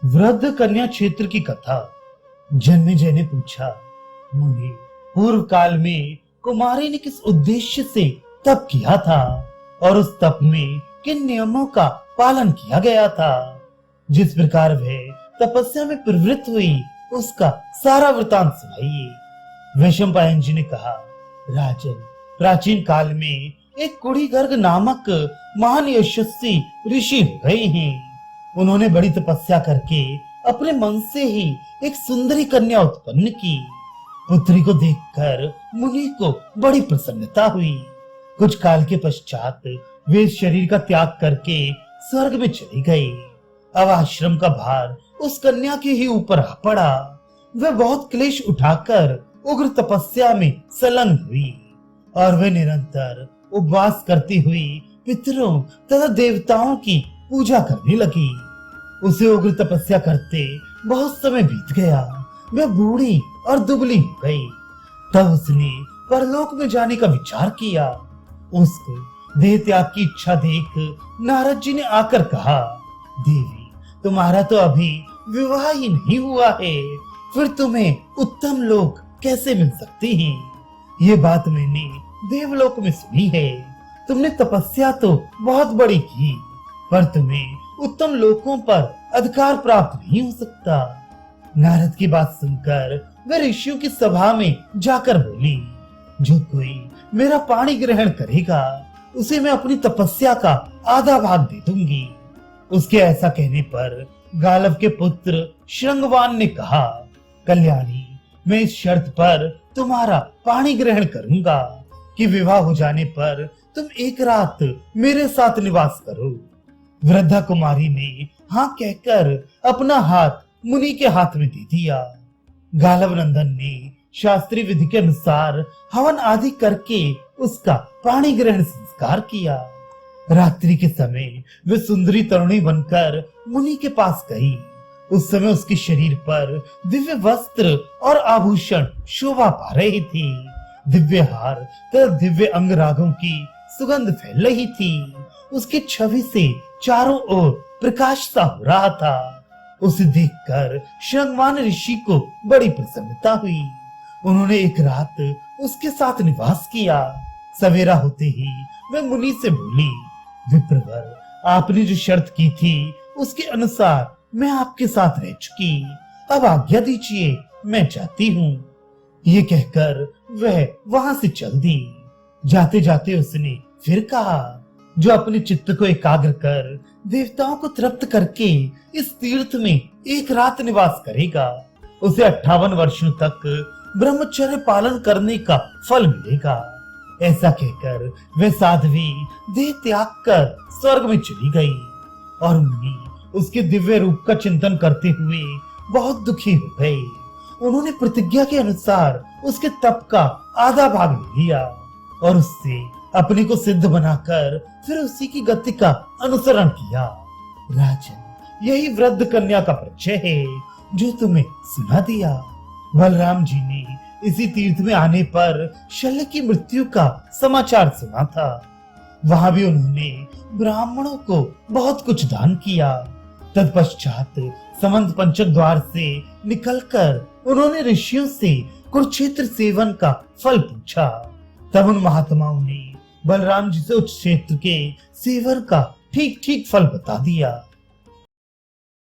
वृद्ध कन्या क्षेत्र की कथा। जन्मेजय ने पूछा, मुनि, पूर्व काल में कुमारी ने किस उद्देश्य से तप किया था और उस तप में किन नियमों का पालन किया गया था? जिस प्रकार वह तपस्या में प्रवृत्त हुई उसका सारा वृतांत सुनाइए। वैशंपायन जी ने कहा, राजन, प्राचीन काल में एक कुड़ीगर्ग नामक महान यशस्वी ऋषि हो गए हैं। उन्होंने बड़ी तपस्या करके अपने मन से ही एक सुंदरी कन्या उत्पन्न की। पुत्री को देखकर मुनि को बड़ी प्रसन्नता हुई। कुछ काल के पश्चात वे शरीर का त्याग करके स्वर्ग में चली गई। अब आश्रम का भार उस कन्या के ही ऊपर आ पड़ा। वह बहुत क्लेश उठाकर उग्र तपस्या में संलग्न हुई और वह निरंतर उपवास करती हुई पितरों तथा देवताओं की पूजा करने लगी। उसे उग्र तपस्या करते बहुत समय बीत गया। वह बूढ़ी और दुबली हो गई। तब उसने परलोक में जाने का विचार किया। उसको देह त्याग की इच्छा देख नारद जी ने आकर कहा, देवी, तुम्हारा तो अभी विवाह ही नहीं हुआ है, फिर तुम्हें उत्तम लोक कैसे मिल सकते हैं? ये बात मैंने देवलोक में सुनी है। तुमने तपस्या तो बहुत बड़ी की, पर तुम्हें उत्तम लोकों पर अधिकार प्राप्त नहीं हो सकता। नारद की बात सुनकर वह ऋषियों की सभा में जाकर बोली, जो कोई मेरा पानी ग्रहण करेगा उसे मैं अपनी तपस्या का आधा भाग दे दूंगी। उसके ऐसा कहने पर गालव के पुत्र श्रृंगवान ने कहा, कल्याणी, मैं इस शर्त पर तुम्हारा पानी ग्रहण करूंगा कि विवाह हो जाने पर तुम एक रात मेरे साथ निवास करो। वृद्धा कुमारी ने हाँ कहकर अपना हाथ मुनि के हाथ में दे दिया। गालव नंदन ने शास्त्रीय विधि के अनुसार हवन आदि करके उसका पाणी ग्रहण संस्कार किया। रात्रि के समय वे सुंदरी तरुणी बनकर मुनि के पास गई। उस समय उसके शरीर पर दिव्य वस्त्र और आभूषण शोभा पा रहे थे। दिव्य हार तथा दिव्य अंगरागों की सुगंध फैल रही थी। उसकी छवि से चारों ओर प्रकाश सा हो रहा था। उसे देखकर श्रृंगवान ऋषि को बड़ी प्रसन्नता हुई। उन्होंने एक रात उसके साथ निवास किया। सवेरा होते ही वह मुनि से बोली, विप्रवर, आपने जो शर्त की थी उसके अनुसार मैं आपके साथ रह चुकी। अब आज्ञा दीजिए, मैं जाती हूँ। ये कहकर वह वहां से चल दी। जाते जाते उसने फिर कहा, जो अपने चित्त को एकाग्र कर देवताओं को तृप्त करके इस तीर्थ में एक रात निवास करेगा उसे 58 वर्षों तक ब्रह्मचर्य पालन करने का फल मिलेगा। ऐसा कहकर वह साध्वी देह त्याग कर स्वर्ग में चली गई और मुनि उसके दिव्य रूप का चिंतन करते हुए बहुत दुखी हो गए। उन्होंने प्रतिज्ञा के अनुसार उसके तप का आधा भाग ले लिया और उससे अपने को सिद्ध बनाकर फिर उसी की गति का अनुसरण किया। राजन, यही वृद्ध कन्या का परिचय है जो तुम्हें सुना दिया। बलराम जी ने इसी तीर्थ में आने पर शल्य की मृत्यु का समाचार सुना था। वहां भी उन्होंने ब्राह्मणों को बहुत कुछ दान किया। तत्पश्चात समंत पंचक द्वार से निकलकर उन्होंने ऋषियों से कुरुक्षेत्र सेवन का फल पूछा। तब उन महात्माओं ने बलराम जी से उस क्षेत्र के सेवन का ठीक ठीक फल बता दिया।